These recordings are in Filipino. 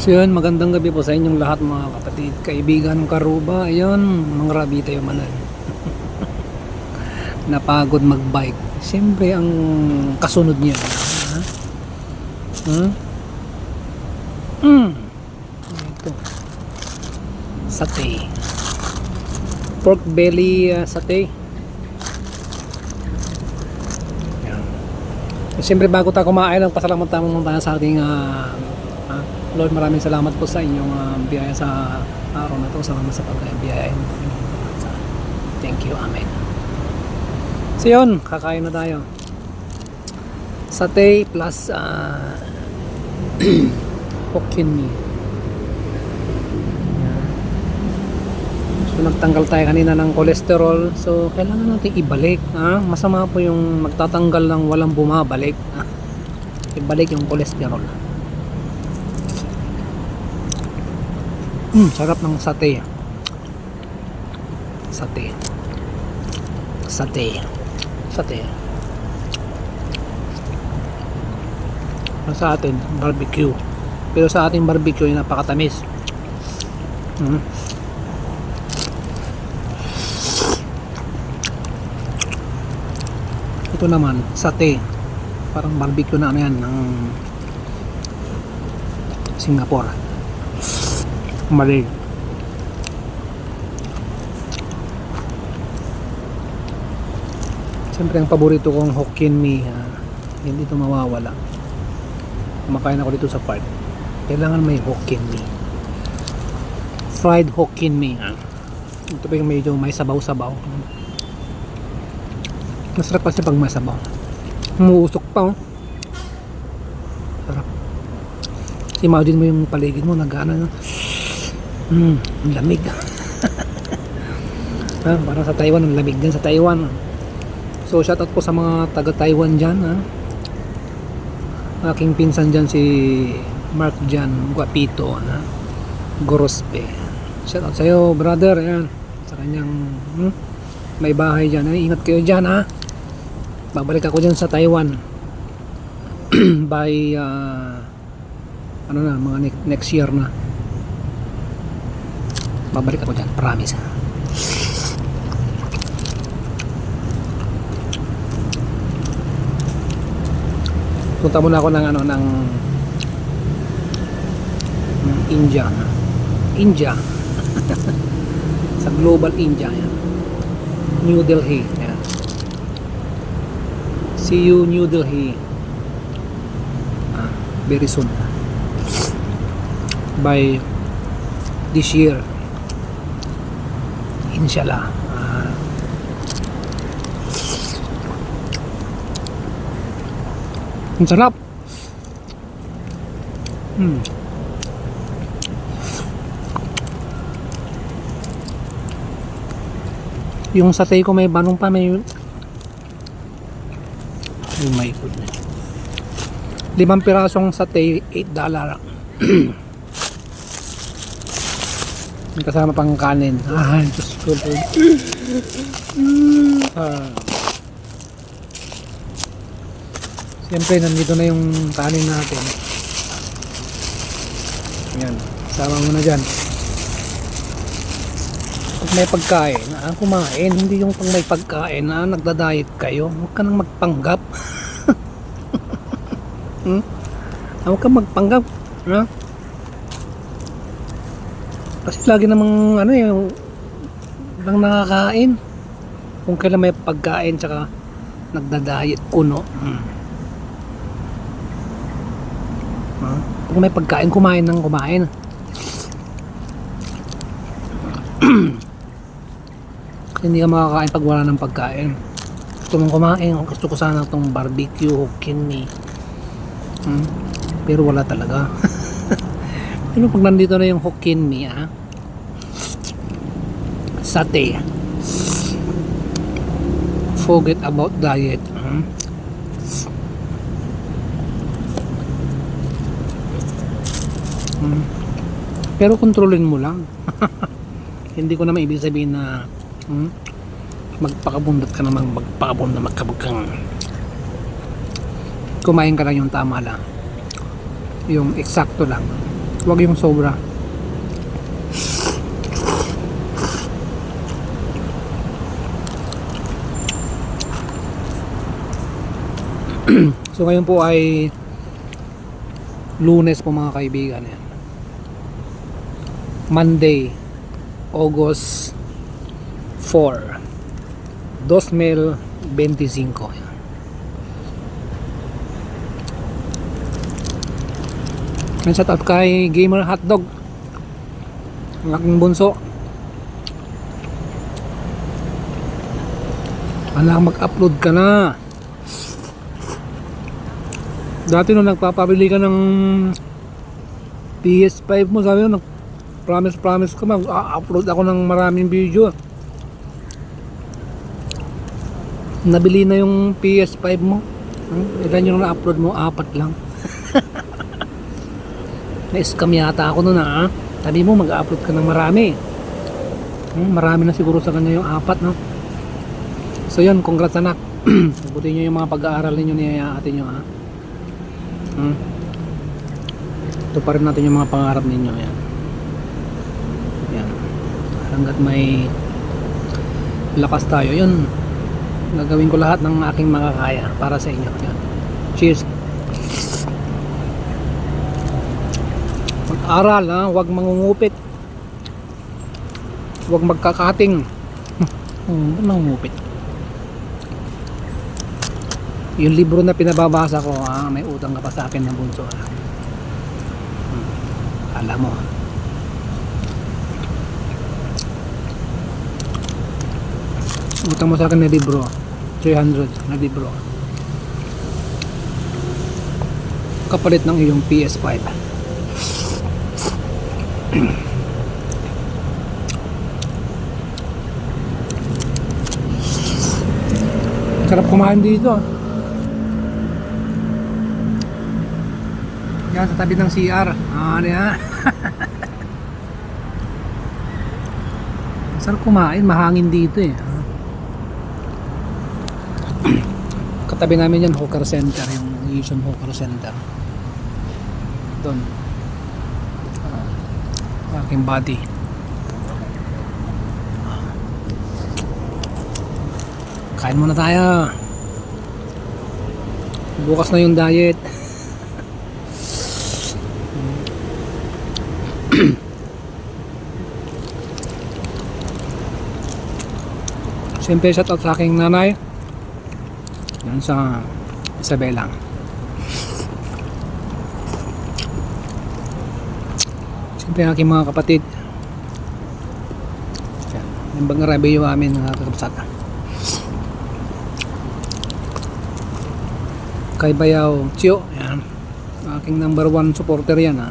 So yun, magandang gabi po sa inyong lahat mga kapatid, kaibigan ng Karuba. Ayun, mga rabi tayo manan. Napagod magbike. Siyempre ang kasunod niya. Ha? Hmm? Ito. Satay. Pork belly satay. Yan. Siyempre bago tayo kumain, ang pasalamat tayo muna sa ating Lord, maraming salamat po sa inyong biyaya sa araw na to. Salamat sa pag-biyaya. Thank you. Amen. So yun, kakain na tayo. Satay plus Hokkien mee. So nagtanggal tayo kanina ng cholesterol. So kailangan natin ibalik. Masama po yung magtatanggal ng walang bumabalik. Ibalik yung cholesterol. Sarap ng satay. Satay. Satay. Satay. Sa atin, barbecue. Pero sa ating barbecue ay napakatamis. Ito naman, satay. Parang barbecue na ano yan ng Singapore. Malig. Siyempre ang paborito kong Hokkien mee, hindi ito mawawala. Kumakain ako dito sa park. Kailangan may Hokkien mee. Fried Hokkien mee. Ito pa yung medyo may sabaw-sabaw. Masarap kasi pag may sabaw. Umuusok pa. Sarap. Imagine mo yung paligid mo nag-ano. Lamig. Parang sa Taiwan, ang lamig din sa Taiwan. So shoutout po sa mga taga Taiwan dyan. Aking pinsan dyan si Mark Jan Guapito, Gorospe. Shoutout sa iyo brother. Ayan. Sa kanyang may bahay dyan. Ingat kayo dyan babalik ako dyan sa Taiwan by ano na, mga next year na. Babalik ako dyan, promise. Punta muna ako ng ng India sa Global India yan. New Delhi yan. See you New Delhi very soon by this year inshallah. Ang sarap. Yung satay ko may banong pa, may oh my goodness. 5 pirasong satay, $8. May kasama pang kanin. Diyos ko po. Siyempre nandito na yung kanin natin. Ayan, sama mo na dyan. Pag may pagkain, kumain. Hindi yung pag may pagkain nagda-diet kayo. Huwag ka nang magpanggap. Huwag ka magpanggap. Kasi lagi namang lang nakakain. Kung kailan may pagkain tsaka nagda-diet kuno. Kung may pagkain, kumain ng kumain. Hindi ka makakain pag wala ng pagkain. Gusto mong kumain, gusto ko sana itong barbecue Hokkien mee. Pero wala talaga. Pero pag nandito na yung Hokkien mee, satay, forget about diet. Pero kontrolin mo lang. Hindi ko naman ibig sabihin na magpakabundat ka naman, magpakabundat na magkabugkang. Kumain ka lang yung tama lang, yung eksakto lang. Huwag yung sobra. So ngayon po ay Lunes po mga kaibigan. Yan. Monday, August 4, 2025. Yan. Shout out kay Gamer Hotdog, ang aking bunso. Anak, mag-upload ka na. Dati nung nagpapabili ka ng PS5 mo, sabi mo, promise ka, mag-upload ako ng maraming video. Nabili na yung PS5 mo. Ilan yung na-upload mo? 4 lang. Na-scam yata ako nun ha. Sabi mo mag-upload ka ng marami. Marami na siguro sa kanya yung 4, no? So yun, congrats anak. Sagutin nyo yung mga pag-aaral ninyo ni ate nyo ha. Ito pa rin natin yung mga pangarap ninyo. Yan. Yan. Hanggat may lakas tayo, yun, gagawin ko lahat ng aking makakaya para sa inyo. Yan. Cheers. Mag-aral ha, huwag mangungupit, huwag magkakating. Mangungupit. Yung libro na pinababasa ko, may utang ka pa sa akin ng bunso. Alam mo. Utang mo sa akin ng libro, 300 na libro. Kapalit ng iyong PS5. Sarap kumain dito. Yan sa tabi ng CR. Ano yan? Sarap kumain, mahangin dito eh. Katabi namin yan, hawker center, yung Asian hawker center. Doon. Aking body. Kain muna tayo. Bukas na yung diet. Siyempre shout out sa aking nanay. Yan sa Isabela. Siyempre aking mga kapatid. Yan. Yung bang-rabi yung amin mga kakapsat. Kay Bayaw Chio. Yan. Aking number 1 supporter yan ha.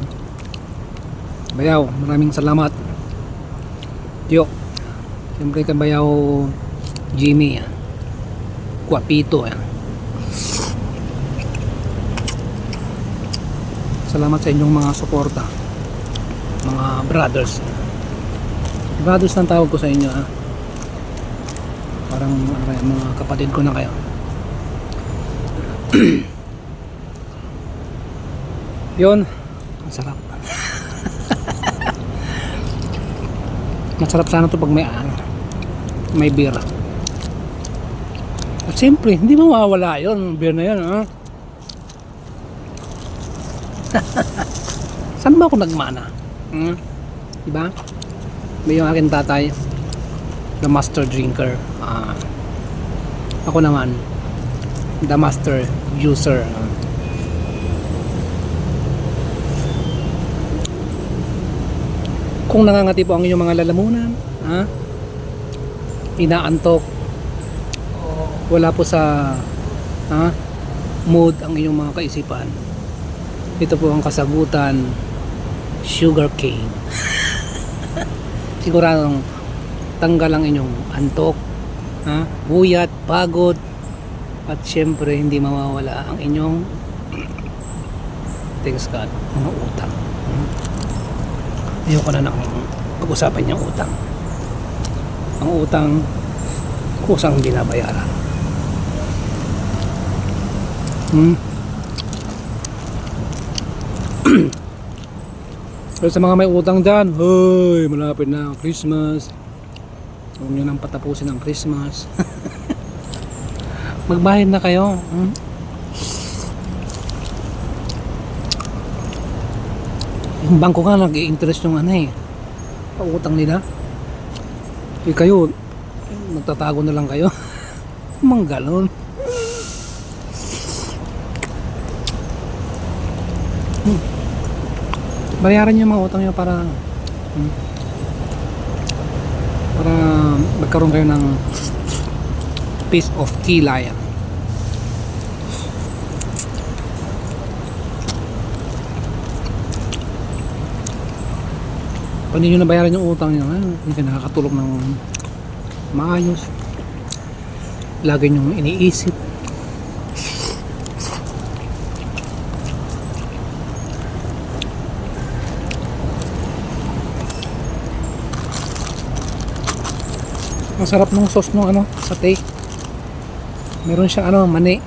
Bayaw, maraming salamat. Chio. Siyempre kay Bayaw Jimmy yan. Guapito yan. Salamat sa inyong mga suporta, mga brothers. Brothers ang tawag ko sa inyo ha. Parang mga kapatid ko na kayo. Yun, masarap. Masarap sana to pag may beer. At siyempre, hindi mawawala yun, beer na yun ha. Saan ba ako nagmana? Diba? May yung aking tatay, the master drinker. Ako naman, the master user. Kung nangangati po ang inyong mga lalamunan, inaantok, wala po sa mood ang inyong mga kaisipan, ito po ang kasagutan, sugar cane. Siguradong tanggal ang inyong antok, buyat, pagod, at syempre hindi mawawala ang inyong, thanks God, mga utang. Ayoko na pag-usapan yung utang. Ang utang kusang binabayaran. So sa mga may utang dyan, hoy, malapit na ang Christmas. Huwag nyo nang patapusin ang Christmas. Magbayad na kayo. Yung bangko nga nag-i-interest yung ano eh. Pautang nila. Eh kayo, magtatago na lang kayo. Mang ganon. Bayaran nyo yung mga utang nyo para magkaroon kayo ng peace of kilay. Pag hindi nyo nabayaran yung utang nyo, hindi ka nakakatulog ng maayos. Lagi nyo iniisip. Ang sarap ng sauce nung ano, satay. Meron siya ano, mani.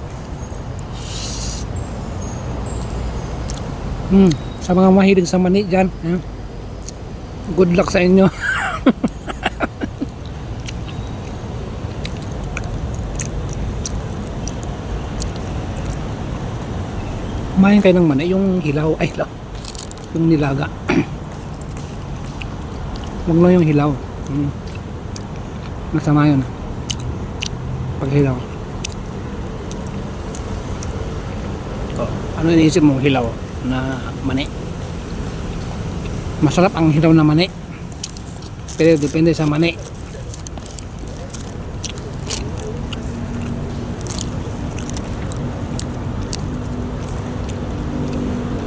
Sa mga mahilig sa mani dyan, good luck sa inyo. Kumain kayo ng mani, yung hilaw, ay hilaw, yung nilaga. Huwag lang yung hilaw. Masama yun pag hilaw. Ano iniisip mo, hilaw na mani? Masarap ang hilaw na mani, pero depende sa mani.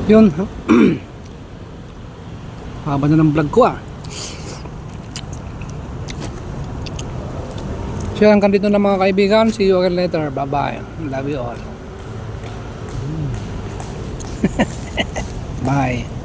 Yun. Haba na ng vlog ko So hanggang dito na mga kaibigan. See you again later. Bye bye. Love you all. Bye.